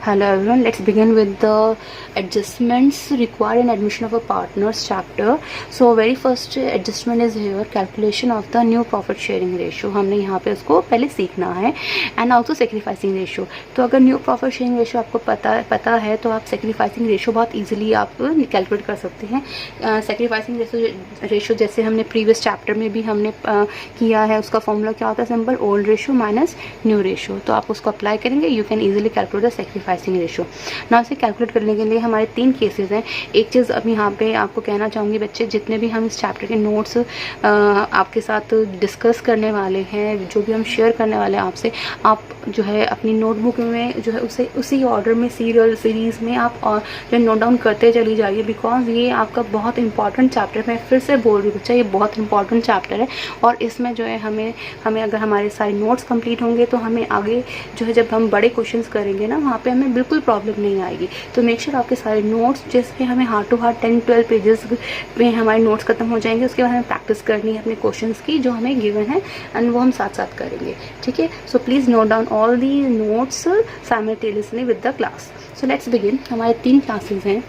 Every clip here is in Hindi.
Hello everyone, let's begin with the adjustments required in admission of a partners chapter. So very first adjustment is here, calculation of the new profit sharing ratio. हमने यहाँ पे उसको पहले सीखना है and also sacrificing ratio. तो अगर न्यू प्रॉफिट शेयरिंग रेशियो आपको पता है तो आप sacrificing ratio बहुत easily आप कैलकुलेट कर सकते हैं. sacrificing ratio जैसे हमने प्रीवियस चैप्टर में भी हमने किया है, उसका फॉर्मूला क्या होता है, simple old ratio minus new ratio. तो आप उसको अप्लाई करेंगे, you can easily calculate the sacrificing ratio. ना इसे कैलकुलेट करने के लिए हमारे 3 केसेस हैं. एक चीज़ अब यहाँ पे आपको कहना चाहूँगी बच्चे, जितने भी हम इस चैप्टर के नोट्स आपके साथ डिस्कस करने वाले हैं, जो भी हम शेयर करने वाले हैं आपसे, आप जो है अपनी नोटबुक में जो है उसी ऑर्डर में सीरीज़ में आप जो नोट डाउन करते चली जाइए, बिकॉज ये आपका बहुत इंपॉर्टेंट चैप्टर है. मैं फिर से बोल रही हूँ बच्चा, ये बहुत इंपॉर्टेंट चैप्टर है और इसमें जो है हमें अगर हमारे सारे नोट्स कंप्लीट होंगे तो हमें आगे जो है जब हम बड़े क्वेश्चंस करेंगे ना, वहाँ पे हमें बिल्कुल प्रॉब्लम नहीं आएगी. तो मेक श्योर आपके सारे नोट्स, जैसे हमें हार्ट टू हार्ट 10-12 पेजेस में हमारे नोट्स खत्म हो जाएंगे, उसके बाद हमें प्रैक्टिस करनी है अपने क्वेश्चंस की जो हमें गिवन है एंड वो हम साथ साथ करेंगे. ठीक है, so please note down all the notes simultaneously with the class. So let's begin. हमारे 3 क्लासेस हैं.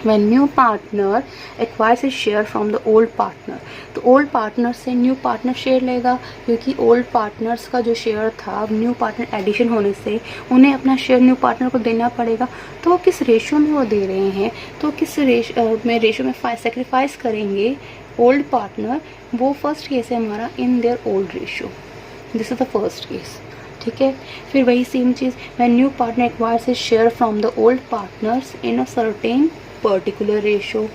When new partner acquires a share from the old partner, तो old partner से new partner शेयर लेगा, क्योंकि old partners का जो शेयर था न्यू पार्टनर एडिशन होने से उन्हें अपना शेयर न्यू पार्टनर को देना पड़ेगा. तो वो किस रेशियो में वो दे रहे हैं, तो किस रेशियो में सेक्रीफाइस करेंगे ओल्ड पार्टनर, वो फर्स्ट केस है हमारा in their old ratio. This is the first case. ठीक है, फिर वही same cheese, when new partner acquires A share from the old partners in a certain particular ratio.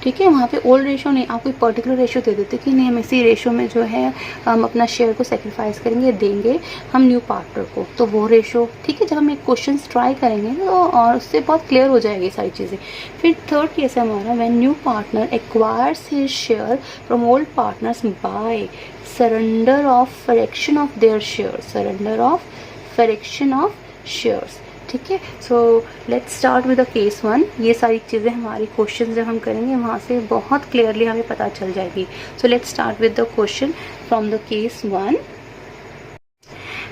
ठीक है, वहाँ पे ओल्ड रेशो नहीं, आप कोई पर्टिकुलर रेशो दे देते कि नहीं हम इसी रेशो में जो है हम अपना शेयर को सेक्रीफाइस करेंगे, देंगे हम न्यू पार्टनर को, तो वो रेशो. ठीक है, जब हम एक क्वेश्चन ट्राई करेंगे तो और उससे बहुत क्लियर हो जाएगी सारी चीज़ें. फिर थर्ड केस है हमारा, when new partner acquires his share from old partners by surrender of fraction of their share, surrender of fraction of shares. ठीक है, so let's start with the case 1. ये सारी चीज़ें हमारी क्वेश्चन जब हम करेंगे वहाँ से बहुत क्लियरली हमें पता चल जाएगी. सो let's start with the question from the case 1.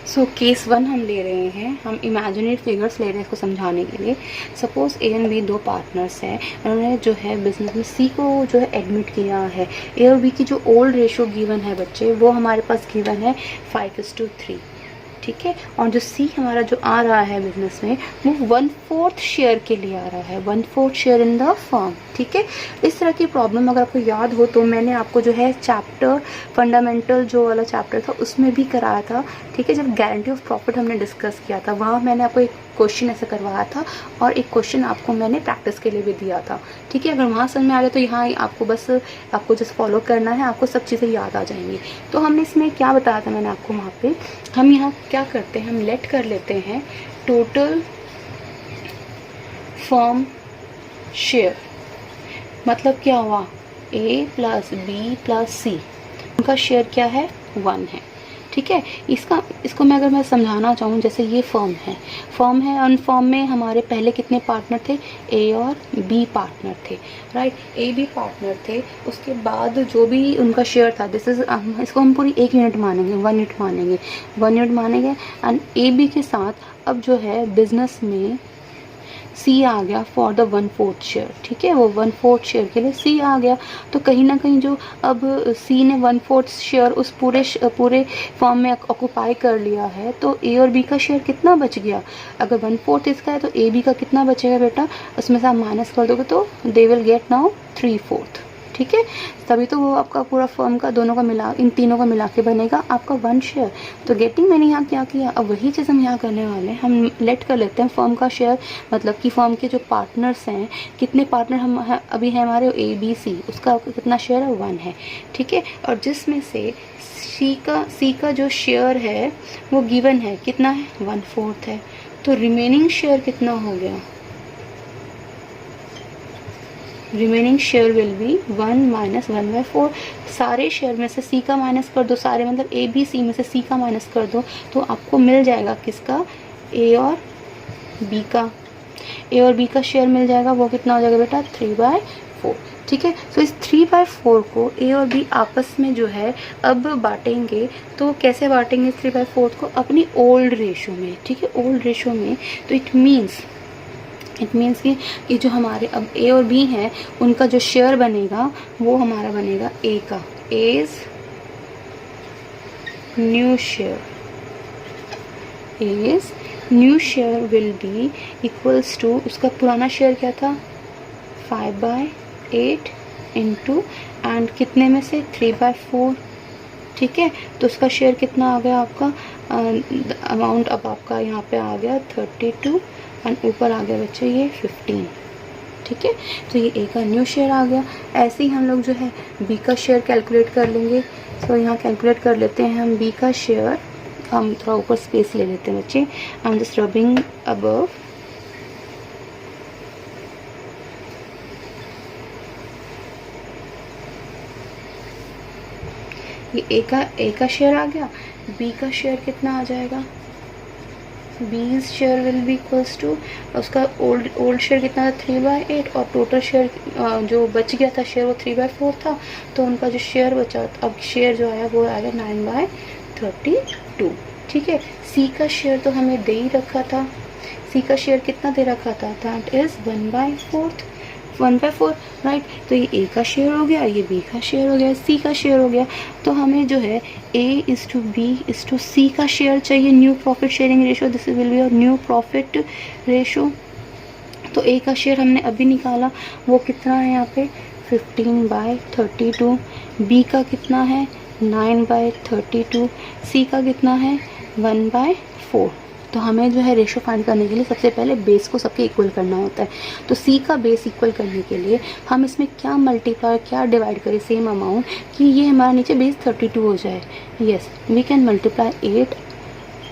So case 1 हम ले रहे हैं, हम इमेजिनरी फिगर्स ले रहे हैं इसको समझाने के लिए. Suppose A and B 2 partners हैं, उन्होंने जो है बिजनेस में सी को जो है एडमिट किया है. ए और बी की जो ओल्ड रेशो गिवन है बच्चे, वो हमारे पास गिवन है 5:3. ठीक है, और जो सी हमारा जो आ रहा है बिजनेस में, वो 1/4 शेयर के लिए आ रहा है, 1/4 शेयर इन द फर्म. ठीक है, इस तरह की प्रॉब्लम अगर आपको याद हो तो मैंने आपको जो है चैप्टर फंडामेंटल जो वाला चैप्टर था उसमें भी कराया था. ठीक है, जब गारंटी ऑफ प्रॉफिट हमने डिस्कस किया था, वहाँ मैंने आपको एक क्वेश्चन ऐसे करवाया था और एक क्वेश्चन आपको मैंने प्रैक्टिस के लिए भी दिया था. ठीक है, अगर वहाँ समझ में आ गया तो यहाँ आपको जस्ट फॉलो करना है, आपको सब चीज़ें याद आ जाएंगी. तो हमने इसमें क्या बताया था मैंने आपको, वहाँ पे हम यहाँ क्या करते हैं, हम लेट कर लेते हैं टोटल फर्म शेयर. मतलब क्या हुआ, ए प्लस बी प्लस सी, उनका शेयर क्या है, 1 है. ठीक है, इसको मैं अगर मैं समझाना चाहूँ, जैसे ये फर्म है और फर्म में हमारे पहले कितने पार्टनर थे, ए और बी पार्टनर थे. राइट, ए बी पार्टनर थे. उसके बाद जो भी उनका शेयर था, इसको हम पूरी 1 यूनिट मानेंगे, 1 यूनिट मानेंगे. एंड ए बी के साथ अब जो है बिजनेस में सी आ गया फॉर द 1/4 शेयर. ठीक है, वो 1/4 शेयर के लिए सी आ गया. तो कहीं ना कहीं जो अब सी ने 1/4 शेयर उस पूरे फॉर्म में ऑक्यूपाई कर लिया है, तो ए और बी का शेयर कितना बच गया. अगर 1/4 इसका है तो ए बी का कितना बचेगा बेटा, उसमें से आप माइनस कर दोगे तो दे विल गेट नाउ 3/4. ठीक है, तभी तो वो आपका पूरा फर्म का दोनों का इन तीनों का मिला के बनेगा आपका 1 शेयर. तो गेटिंग मैंने यहाँ क्या किया, अब वही चीज़ हम यहाँ करने वाले हैं. हम लेट कर लेते हैं फर्म का शेयर, मतलब कि फर्म के जो पार्टनर्स हैं, कितने पार्टनर हम अभी हैं हमारे, ए बी सी, उसका कितना शेयर है, 1 है. ठीक है, और जिसमें से सी का जो शेयर है वो गिवन है कितना है, 1/4 है. तो रिमेनिंग शेयर कितना हो गया, रिमेनिंग शेयर विल बी 1 - 1/4. सारे शेयर में से सी का माइनस कर दो, सारे मतलब ए बी सी में से सी का माइनस कर दो, तो आपको मिल जाएगा किसका, ए और बी का. ए और बी का शेयर मिल जाएगा, वो कितना हो जाएगा बेटा, 3/4. ठीक है। तो इस 3/4 को ए और बी आपस में जो है अब बांटेंगे। तो कैसे बांटेंगे 3/4 को? अपनी ओल्ड रेशो में, ठीक है, ओल्ड रेशो में। तो इट मीन्स कि ये जो हमारे अब ए और बी हैं उनका जो शेयर बनेगा वो हमारा बनेगा ए का, as new share, as new share will be equals to, उसका पुराना शेयर क्या था 5/8 इंटू एंड कितने में से 3/4, ठीक है। तो उसका शेयर कितना आ गया आपका, अमाउंट अब आपका यहाँ पे आ गया 32 एंड ऊपर आ गया बच्चे ये 15, ठीक है। तो ये ए का न्यू शेयर आ गया। ऐसे ही हम लोग जो है बी का शेयर कैलकुलेट कर लेंगे। तो यहाँ कैलकुलेट कर लेते हैं हम बी का शेयर। हम थोड़ा ऊपर स्पेस ले लेते हैं बच्चे, I am just rubbing above. ये ए का शेयर आ गया। बी का शेयर कितना आ जाएगा, B's share will be equals to, उसका ओल्ड शेयर कितना था 3/8 और टोटल शेयर जो बच गया था शेयर वो 3/4 था। तो उनका जो शेयर बचा, अब शेयर जो आया वो आया 9/32, ठीक है। सी का शेयर तो हमें दे ही रखा था, सी का शेयर कितना दे रखा था, दैट इज 1/4, राइट। तो ये ए का शेयर हो गया, ये बी का शेयर हो गया, सी का शेयर हो गया। तो हमें जो है a is to b is to c का शेयर चाहिए, new profit sharing ratio, this will be your new profit ratio. तो ए का शेयर हमने अभी निकाला, वो कितना है यहाँ पे 15/32, बी का कितना है 9/32, सी का कितना है 1/4। तो हमें जो है रेशो फाइंड करने के लिए सबसे पहले बेस को सबके इक्वल करना होता है। तो सी का बेस इक्वल करने के लिए हम इसमें क्या मल्टीप्लाई, क्या डिवाइड करें सेम अमाउंट कि ये हमारा नीचे बेस 32 हो जाए। Yes, we can multiply 8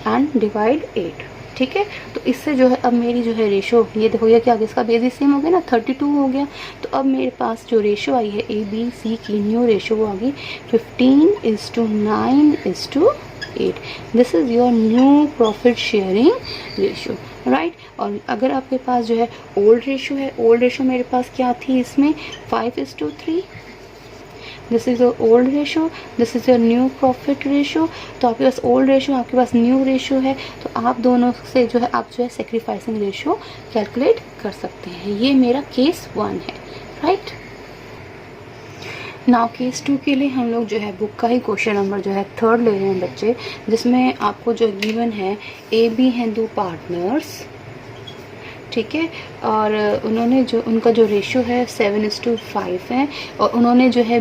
and divide 8, ठीक है। तो इससे जो है अब मेरी जो है रेशो, ये देखो ये क्या, इसका बेस भी सेम हो गया ना, 32 हो गया। तो अब मेरे पास जो रेशो आई है ए बी सी की न्यू रेशो वो आ गई 15:9:8। This is your new profit sharing ratio, right. और अगर आपके पास जो है ओल्ड रेशो है, ओल्ड रेशो मेरे पास क्या थी इसमें 5:3, this is your old ratio, this is your new profit ratio. तो आपके पास ओल्ड रेशो, आपके पास न्यू रेशो है। तो आप दोनों से जो है आप जो है सेक्रीफाइसिंग रेशो कैलकुलेट कर सकते हैं। ये मेरा केस 1 है, राइट। नाउ केस 2 के लिए हम लोग जो है बुक का ही क्वेश्चन नंबर जो है 3 ले रहे हैं बच्चे, जिसमें आपको जो गिवन है ए बी हैं 2 पार्टनर्स, ठीक है। और उन्होंने जो उनका जो रेशो है 7:5 है और उन्होंने जो है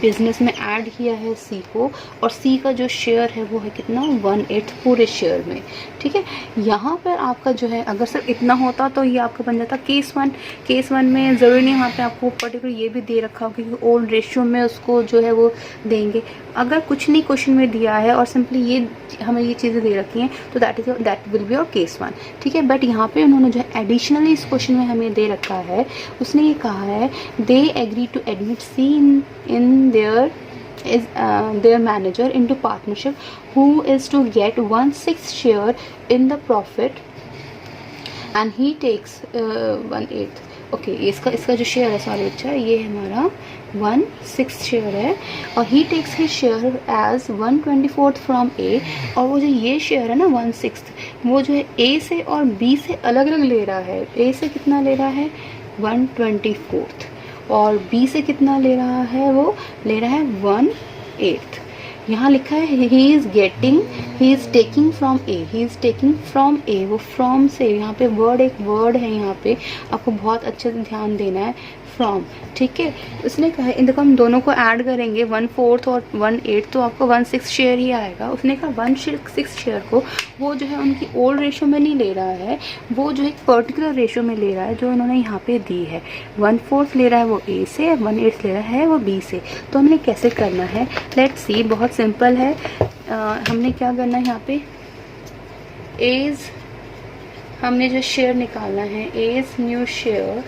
बिजनेस में ऐड किया है सी को, और सी का जो शेयर है वो है कितना 1/8 पूरे शेयर में, ठीक है। यहाँ पर आपका जो है अगर सिर्फ इतना होता तो ये आपका बन जाता केस 1। केस 1 में ज़रूरी नहीं वहाँ पे आपको पर्टिकुलर ये भी दे रखा हो क्योंकि ओल्ड रेशियो में उसको जो है वो देंगे। अगर कुछ नहीं क्वेश्चन में दिया है और सिंपली ये हमें ये चीज़ें दे रखी हैं तो that will be your case 1, ठीक है। बट यहाँ पे उन्होंने जो है एडिशनली इस क्वेश्चन में हमें दे रखा है, उसने ये कहा है they agree to admit C in their manager into partnership who is to get 1/6 share in the profit and he takes 1/8। Okay, इसका जो शेयर है सॉरी अच्छा ये हमारा 1/6 शेयर है और he takes his share as 1/24 from a. और वो जो ये शेयर है ना 1/6 वो जो है ए से और बी से अलग अलग ले रहा है। ए से कितना ले रहा है 1/24 और बी से कितना ले रहा है, वो ले रहा है 1/8। यहाँ लिखा है he is taking from A, he is taking from a, वो फ्रॉम से यहाँ पे एक वर्ड है, यहाँ पे आपको बहुत अच्छे से ध्यान देना है फ्रॉम, ठीक है। उसने कहा इन देखो हम दोनों को ऐड करेंगे 1/4 और 1/8 तो आपको 1/6 शेयर ही आएगा। उसने कहा 1/6 शेयर को वो जो है उनकी ओल्ड रेशो में नहीं ले रहा है, वो जो एक पर्टिकुलर रेशो में ले रहा है जो उन्होंने यहाँ पे दी है। 1/4 ले रहा है वो ए से, 1/8 ले रहा है वो बी से। तो हमने कैसे करना है लेट्स सी, बहुत सिंपल है। हमने क्या करना है यहाँ पे एज, हमने जो शेयर निकालना है एज न्यू शेयर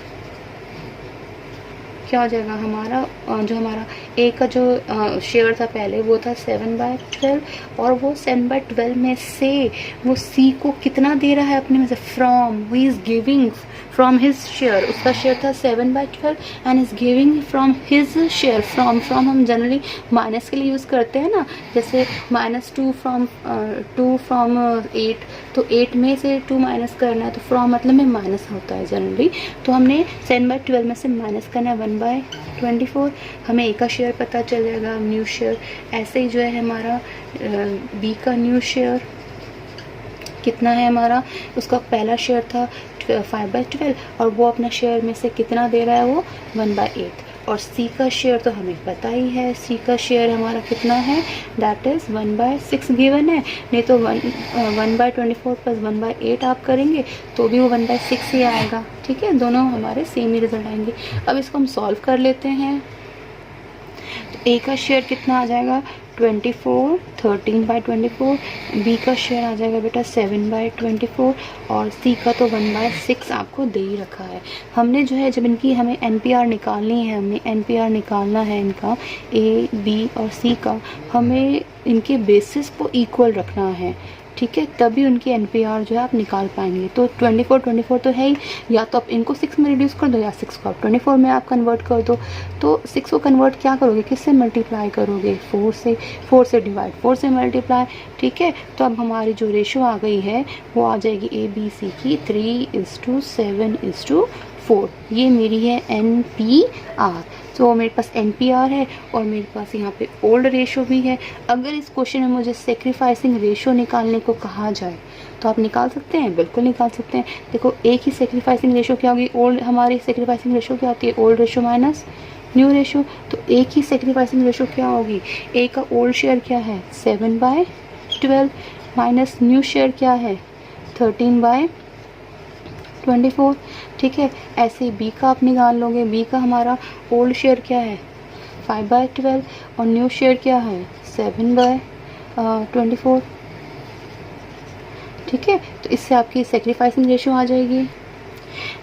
क्या हो जाएगा हमारा जो हमारा ए का जो शेयर था पहले वो था 7/12 और वो 7/12 में से वो सी को कितना दे रहा है अपने में से from he is giving from his share, उसका शेयर था 7/12 and is giving from his share. From हम जनरली माइनस के लिए यूज़ करते हैं ना, जैसे -2 फ्रॉम 8, तो 8 में से 2 माइनस करना है तो फ्रॉम मतलब में माइनस होता है जनरली, तो हमने 7/12 में से माइनस करना है 1/24, हमें ए का शेयर पता चल जाएगा न्यू शेयर। ऐसे ही जो है हमारा बी का न्यू शेयर कितना है हमारा, उसका पहला शेयर था 5/12 और वो अपना शेयर में से कितना दे रहा है वो 1/8, और सी का शेयर तो हमें पता ही है, सी का शेयर हमारा कितना है दैट इज़ 1/6 गिवन है, नहीं तो 1/24 प्लस 1/8 आप करेंगे तो भी वो 1/6 ही आएगा। ठीक है, दोनों हमारे सेम ही रिजल्ट आएंगे। अब इसको हम सॉल्व कर लेते हैं। तो ए का शेयर कितना आ जाएगा 24, 13/24, बी का शेयर आ जाएगा बेटा 7/24 और सी का तो 1/6 आपको दे ही रखा है। हमने जो है जब इनकी हमें NPR निकालनी है, हमने NPR निकालना है इनका ए, बी और सी का, हमें इनके बेसिस को इक्वल रखना है। ठीक है, तभी उनकी NPR जो है आप निकाल पाएंगे। तो 24 तो है ही, या तो आप इनको 6 में रिड्यूस कर दो या 6 को आप 24 में आप कन्वर्ट कर दो। तो 6 को कन्वर्ट क्या करोगे, किससे मल्टीप्लाई करोगे, 4 से डिवाइड, 4 से मल्टीप्लाई। ठीक है, तो अब हमारी जो रेशो आ गई है वो आ जाएगी ABC की 3:7:4। ये मेरी है NPR। तो मेरे पास NPR है और मेरे पास यहाँ पे ओल्ड रेशो भी है। अगर इस क्वेश्चन में मुझे सेक्रीफाइसिंग रेशो निकालने को कहा जाए तो आप निकाल सकते हैं, बिल्कुल निकाल सकते हैं। देखो एक ही सेक्रीफाइसिंग रेशो क्या होगी, ओल्ड, हमारी सेक्रीफाइसिंग रेशो क्या होती है, old ratio minus new ratio. तो एक ही सेक्रीफाइसिंग रेशो क्या होगी, ए का ओल्ड शेयर क्या है 7/12 माइनस न्यू शेयर क्या है 13/24। ठीक है, ऐसे बी का आप निकाल लोगे, बी का हमारा ओल्ड शेयर क्या है 5/12 और न्यू शेयर क्या है 7/24। ठीक है, तो इससे आपकी सेक्रीफाइसिंग रेशो आ जाएगी।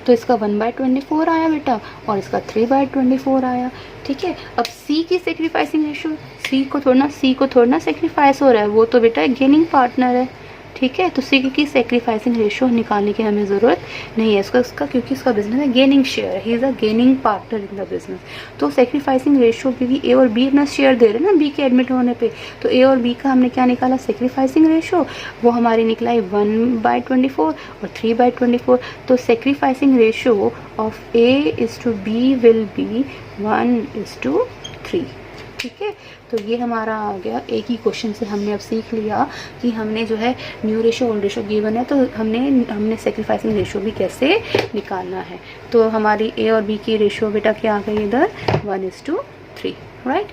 तो इसका 1/24 आया बेटा और इसका 3/24 आया। ठीक है, अब सी की सेक्रीफाइसिंग रेशो, सी को थोड़ा ना सेक्रीफाइस हो रहा है, वो तो बेटा गेनिंग पार्टनर है। ठीक है, तो सी की सेक्रीफाइसिंग रेशो निकालने की हमें ज़रूरत नहीं है इसका क्योंकि इसका बिजनेस है gaining share, he is a gaining partner in the business. तो सेक्रीफाइसिंग रेशो क्योंकि ए और बी अपना शेयर दे रहे हैं ना बी के एडमिट होने पे, तो ए और बी का हमने क्या निकाला सेक्रीफाइसिंग रेशो, वो हमारी निकला है 1/24 और 3/24। तो sacrificing ratio of A is to B will be 1:3। ठीक है, तो ये हमारा आ गया। एक ही क्वेश्चन से हमने अब सीख लिया कि हमने जो है new ratio old ratio given है तो हमने सेक्रीफाइसिंग रेशो भी कैसे निकालना है। तो हमारी ए और बी की रेशो बेटा क्या आ गई इधर 1:3, right.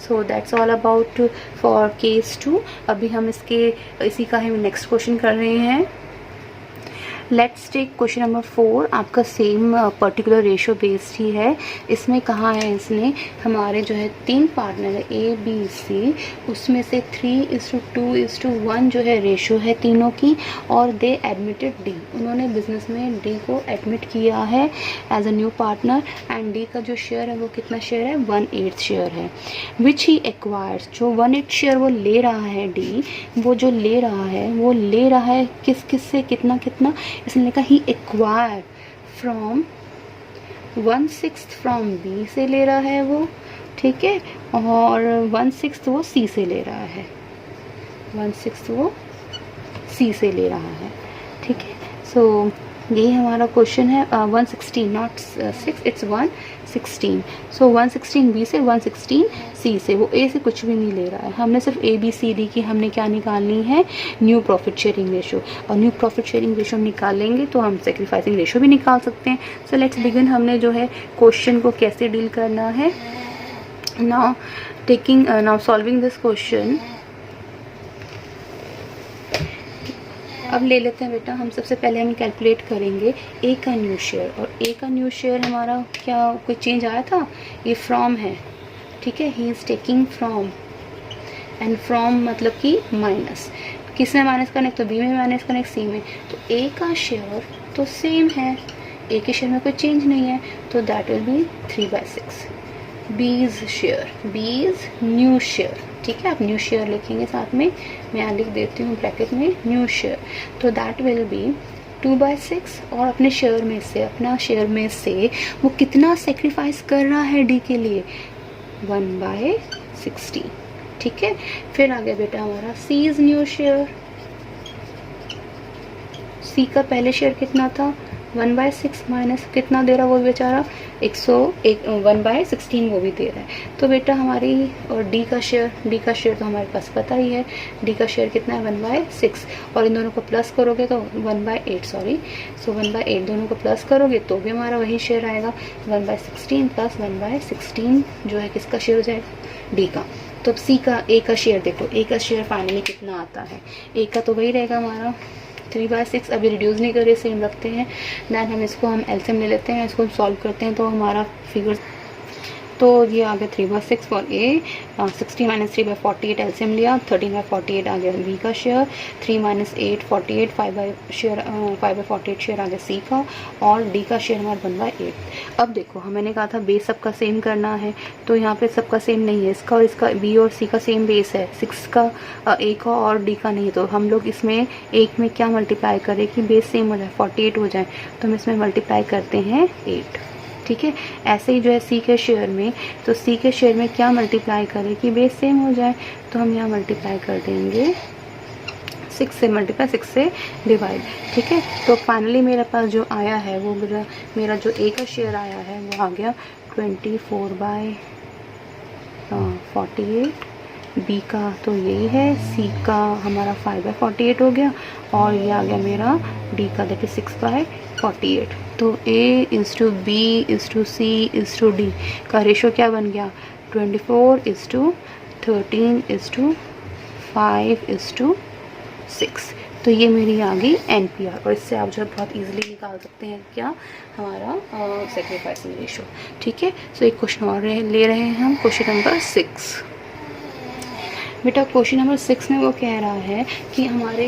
So that's all about for case 2। अभी हम इसी का हम नेक्स्ट क्वेश्चन कर रहे हैं। Let's take question number 4। आपका सेम पर्टिकुलर रेशो बेस्ड ही है। इसमें कहा है इसने हमारे जो है 3 पार्टनर है ए बी सी, उसमें से 3:2:1 जो है रेशो है तीनों की, और दे एडमिटेड डी, उन्होंने बिजनेस में डी को एडमिट किया है as a new partner, and D का जो शेयर है वो कितना शेयर है 1/8 शेयर है, विच ही एक्वायर्स, जो 1/8 शेयर वो ले रहा है डी, वो जो ले रहा है किस से कितना, इसने लिखा ही एक्वायर फ्रॉम 1/6 फ्रॉम बी से ले रहा है वो। ठीक है, और 1/6 वो सी से ले रहा है, 1/6 वो सी से ले रहा है। ठीक है, सो यही हमारा क्वेश्चन है। 116 नॉट 6, इट्स 116। सो 116 बी से 116 सी से, वो ए से कुछ भी नहीं ले रहा है। हमने सिर्फ ए बी सी डी की हमने क्या निकालनी है न्यू प्रॉफिट शेयरिंग रेशो, और न्यू प्रॉफिट शेयरिंग रेशो निकालेंगे तो हम सेक्रीफाइसिंग रेशो भी निकाल सकते हैं। सो लेट्स बिगिन, हमने जो है क्वेश्चन को कैसे डील करना है। Now solving this question. अब ले लेते हैं बेटा, हम सबसे पहले हम कैलकुलेट करेंगे ए का न्यू शेयर, और ए का न्यू शेयर हमारा क्या कोई चेंज आया था, ये फ्रॉम है। ठीक है, he is taking from, and from मतलब कि माइनस, किस में माइनस करना है तो बी में माइनस करना है सी में। तो ए का शेयर तो सेम है, ए के शेयर में कोई चेंज नहीं है, तो दैट विल बी 3/6. बीज शेयर, बीज न्यू शेयर, ठीक है, आप न्यू शेयर लिखेंगे साथ में, मैं यहाँ लिख देती हूँ ब्रैकेट में न्यू शेयर. तो दैट विल बी 2/6. और अपने शेयर में से, अपना शेयर में से वो कितना सेक्रीफाइस कर रहा है डी के लिए, 1/16. ठीक है, फिर आ गया बेटा हमारा सी इज न्यू शेयर. सी का पहले शेयर कितना था, 1/6 माइनस कितना दे रहा वो बेचारा 101, 1/16 वो भी दे रहा है. तो बेटा हमारी, और डी का शेयर तो हमारे पास पता ही है, डी का शेयर कितना है 1/6. और इन दोनों को प्लस करोगे तो 1/8, सॉरी, सो 1/8 दोनों को प्लस करोगे तो भी हमारा वही शेयर आएगा, 1/16 प्लस 1/16 जो है किसका शेयर हो जाएगा, डी का. तो अब सी का, ए का शेयर देखो, ए का शेयर फाइनली कितना आता है, ए का तो वही रहेगा हमारा 3/6. अभी रिड्यूस नहीं करिए, सेम रखते हैं. दैन हम एलसीएम ले लेते हैं, इसको सॉल्व करते हैं तो हमारा फिगर, तो ये आ गया 3/6 फॉर ए, 60 - 3/48 एलसीएम लिया, 13/48 आ गया बी का शेयर, 3 - 8 48, 5/48 शेयर आ गया सी का, और डी का शेयर हमारा 1/8. अब देखो मैंने कहा था बेस सबका सेम करना है, तो यहाँ पे सबका सेम नहीं है, इसका और इसका, बी और सी का सेम बेस है, 6 का ए का और डी का नहीं. तो हम लोग इसमें एक में क्या मल्टीप्लाई करें कि बेस सेम हो जाए, 48 हो जाए, तो हम इसमें मल्टीप्लाई करते हैं 8. ठीक है, ऐसे ही जो है सी के शेयर में, तो सी के शेयर में क्या मल्टीप्लाई करें कि बेस सेम हो जाए, तो हम यहाँ मल्टीप्लाई कर देंगे 6 से, मल्टीप्लाई 6 से डिवाइड. ठीक है, तो फाइनली मेरे पास जो आया है वो मेरा जो ए का शेयर आया है वो आ गया 24/48. बी का तो यही है, सी का हमारा 5/48 हो गया, और ये आ गया मेरा डी का, देखिए 6/48. तो A is to B is to C is to D का रेशो क्या बन गया, 24:13:5:6. तो ये मेरी आ गई NPR, और इससे आप जो है बहुत इजीली निकाल सकते हैं क्या, हमारा सेक्रीफाइसिंग रेशो. ठीक है, सो एक क्वेश्चन और ले रहे हैं हम, क्वेश्चन नंबर 6. बेटा क्वेश्चन नंबर 6 में वो कह रहा है कि हमारे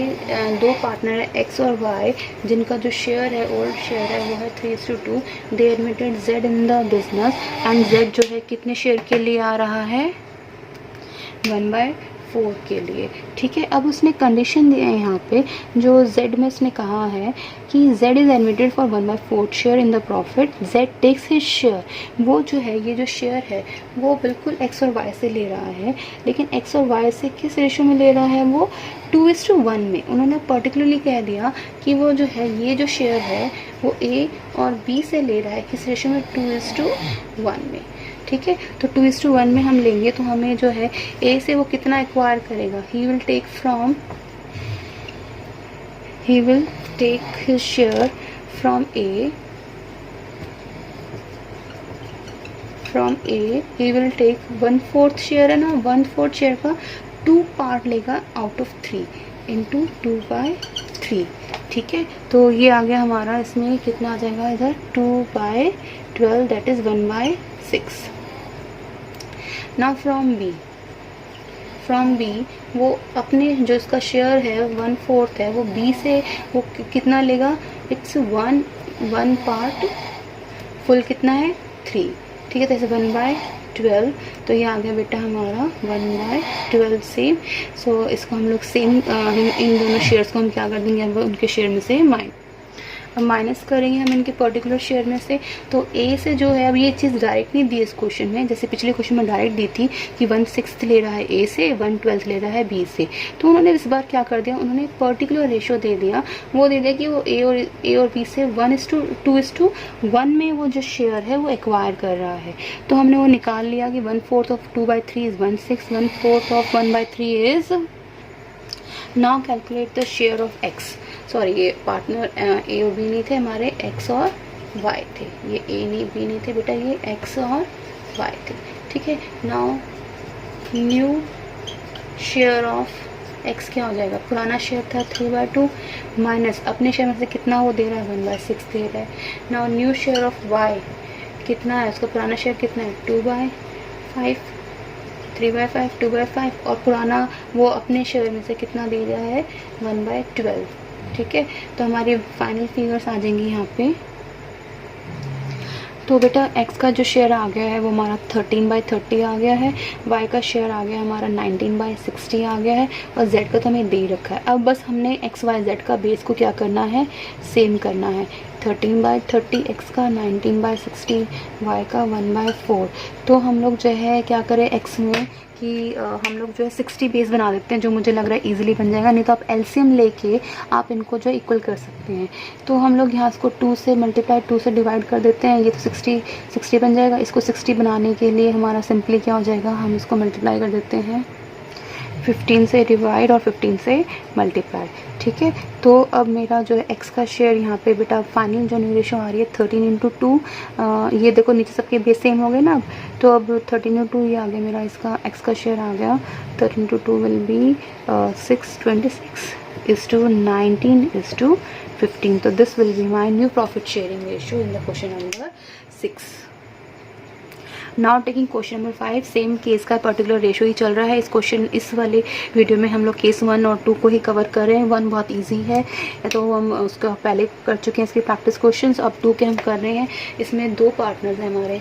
दो पार्टनर है एक्स और वाई, जिनका जो शेयर है, ओल्ड शेयर है, वो है 3:2. They admitted z in the business, and z जो है कितने शेयर के लिए आ रहा है, 1/4 के लिए. ठीक है, अब उसने कंडीशन दिया है यहाँ पे, जो जेड में उसने कहा है कि Z is admitted for 1/4 share in the profit, Z takes his share. वो जो है, ये जो शेयर है वो बिल्कुल एक्स और वाई से ले रहा है, लेकिन एक्स और वाई से किस रेशो में ले रहा है, वो 2:1 में. उन्होंने पर्टिकुलरली कह दिया कि वो जो है, ये जो शेयर है वो ए और बी से ले रहा है, किस रेशो में, 2:1 में. ठीक है, तो 2:1 में हम लेंगे तो हमें जो है ए से वो कितना एक्वायर करेगा, he will take his share from A, he will take 1/4 share है ना, 1/4 शेयर का 2 पार्ट लेगा आउट ऑफ 3 इंटू 2/3. ठीक है, तो ये आ गया हमारा, इसमें कितना आ जाएगा इधर, 2/12, that is 1/6. Now from B वो अपने जो इसका शेयर है 1/4 है, वो बी से वो कितना लेगा, इट्स 1 पार्ट फुल कितना है, 3. ठीक है, तो ऐसे 1/12, तो ये आ गया बेटा हमारा 1/12 सेम. सो इसको हम लोग सेम, इन दोनों शेयर्स को हम क्या कर देंगे, उनके शेयर में से माइनस करेंगे हम इनके पर्टिकुलर शेयर में से. तो ए से जो है, अब ये चीज़ डायरेक्ट नहीं दी इस क्वेश्चन में, जैसे पिछले क्वेश्चन में डायरेक्ट दी थी कि 1/6 ले रहा है ए से, 1/12 ले रहा है बी से. तो उन्होंने इस बार क्या कर दिया, उन्होंने पर्टिकुलर रेशो दे दिया, वो दे दिया कि वो ए और बी से 1:2:1 में वो जो शेयर है वो एक्वायर कर रहा है. तो हमने वो निकाल लिया कि 1/4 of 2/3 is 1/6, 1/4 of 1/3 is. Now calculate the share of x. Sorry, ये पार्टनर ए और बी नहीं थे हमारे, एक्स और वाई थे. ये ए नहीं, बी नहीं थे बेटा, ये एक्स और वाई थे. ठीक है, now new share of x क्या हो जाएगा, पुराना शेयर था 3/2 माइनस अपने शेयर में से कितना वो दे रहा है, 1/6 दे रहा है. Now new share of Y कितना है, उसका पुराना शेयर कितना है, 2/5, 3/5, 2/5, और पुराना वो अपने शेयर में से कितना दे रहा है, 1/12. ठीक है, तो हमारी फाइनल फिगर्स आ जाएंगी यहाँ पे. तो बेटा x का जो शेयर आ गया है वो हमारा 13/30 आ गया है, y का शेयर आ गया हमारा 19/60 आ गया है, और z का तो हमें दे ही रखा है। अब बस हमने x y z का बेस को क्या करना है, सेम करना है। 13/30 x का, 19/60 y का, 1/4। तो हम लोग जो है क्या करें x में कि हम लोग जो है 60 बेस बना देते हैं, जो मुझे लग रहा है इजीली बन जाएगा। नहीं तो आप एलसीएम लेके आप इनको जो इक्वल कर सकते हैं। तो हम लोग यहाँ इसको 2 से मल्टीप्लाई 2 से डिवाइड कर देते हैं, ये तो 60 बन जाएगा। इसको 60 बनाने के लिए हमारा सिंपली क्या हो जाएगा, हम इसको मल्टीप्लाई कर देते हैं 15 से डिवाइड और 15 से मल्टीप्लाई, ठीक है। तो अब मेरा जो है x का शेयर यहाँ पे बेटा फाइनल जो रेशो आ रही है 13/2, ये देखो नीचे सबके बेस सेम हो गए ना। अब तो अब 13/2 ये आ गया मेरा, इसका x का शेयर आ गया 13/2 विल बी 626:19:15। तो this will be my new profit sharing ratio in the question number 6। Now taking question number 5, same case का पर्टिकुलर रेशो ही चल रहा है। इस वाले वीडियो में हम लोग केस 1 और 2 को ही कवर कर रहे हैं। 1 बहुत इजी है, तो हम उसका पहले कर चुके हैं इसके प्रैक्टिस क्वेश्चंस। अब 2 के हम कर रहे हैं। इसमें 2 पार्टनर्स हैं हमारे,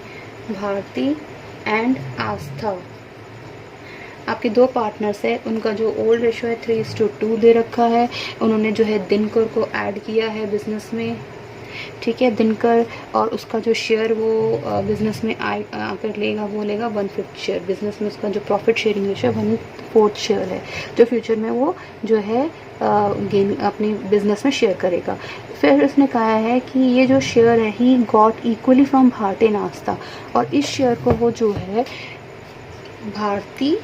भारती एंड आस्था। आपके 2 पार्टनर्स है, उनका जो ओल्ड रेशो है 3:2 दे रखा है। उन्होंने जो है दिनकर को ऐड किया है बिजनेस में, ठीक है। दिनकर और उसका जो शेयर वो बिजनेस में आकर लेगा, वो लेगा 1/5 शेयर। बिजनेस में उसका जो प्रॉफिट शेयरिंग रेशो 1/4 शेयर है, जो फ्यूचर में वो जो है गेन अपनी बिजनेस में शेयर करेगा। फिर उसने कहा है कि ये जो शेयर है he got equally from Bharti and Aastha, और इस शेयर को वो जो है भारती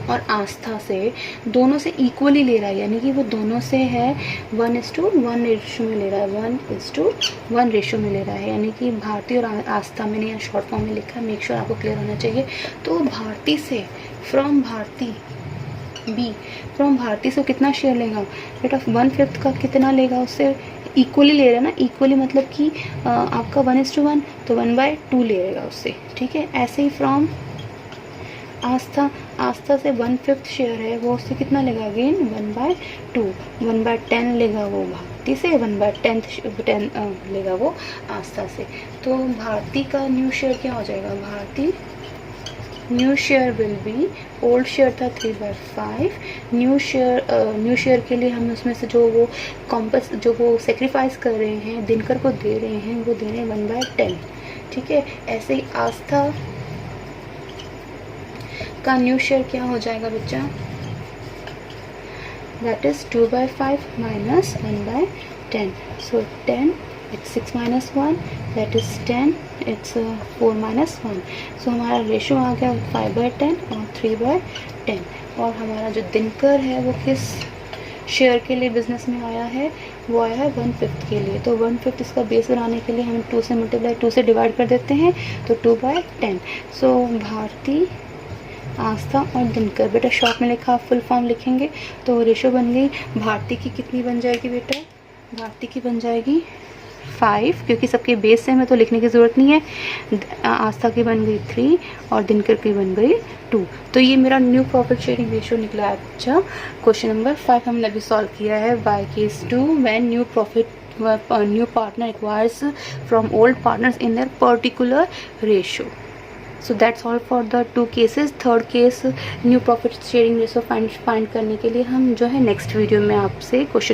और आस्था से दोनों से इक्वली ले रहा है, यानी कि वो दोनों से है 1:1 रेशो में ले रहा है, 1:1 रेशो में ले रहा है। यानी कि भारती और आस्था, मैंने यहाँ शॉर्ट फॉर्म में लिखा है, मेक श्योर आपको क्लियर होना चाहिए। तो भारती से, फ्रॉम भारती से कितना शेयर लेगा बेटा, 1/5 का कितना लेगा, उससे इक्वली ले रहा है ना। इक्वली मतलब कि आपका 1:1, तो 1/2 ले लेगा उससे, ठीक है। ऐसे ही फ्रॉम आस्था से 1/5 शेयर है, वो उससे कितना लेगा, अगेन 1/2, 1/10 लेगा वो भारती से, 1/10 लेगा वो आस्था से। तो भारती का न्यू शेयर क्या हो जाएगा, भारती new share will be, old share था 3/5, न्यू शेयर के लिए हम उसमें से जो वो सेक्रीफाइस कर रहे हैं, दिनकर को दे रहे हैं, वो दे रहे हैं 1/10, ठीक है। ऐसे ही आस्था का न्यू शेयर क्या हो जाएगा बच्चा, that is 2/5 minus 1/10, so 10 it's 6 minus 1, that is 10, it's 4 minus 1। सो हमारा रेशो आ गया 5/10 और 3/10। और हमारा जो दिनकर है वो किस शेयर के लिए बिजनेस में आया है, वो आया है 1/5 के लिए। तो 1/5 इसका बेस बनाने के लिए हम 2 से मल्टीप्लाई 2 से डिवाइड कर देते हैं, तो 2/10। सो भारती, आस्था और दिनकर, बेटा शॉर्ट में लिखा, फुल फॉर्म लिखेंगे तो रेशो बन गई। भारती की कितनी बन जाएगी बेटा, भारती की बन जाएगी 5, क्योंकि सबके बेस से हमें तो लिखने की ज़रूरत नहीं है। आस्था की बन गई 3 और दिनकर की बन गई 2। तो ये मेरा न्यू प्रॉफिट शेयरिंग रेशियो निकला है। अच्छा, क्वेश्चन नंबर 5 हमने अभी सॉल्व किया है। By case 2, when new partner acquires from old partners in their particular ratio. So that's all for the 2 cases. Third case new profit sharing ratio find करने के लिए हम जो है नेक्स्ट वीडियो में आपसे क्वेश्चन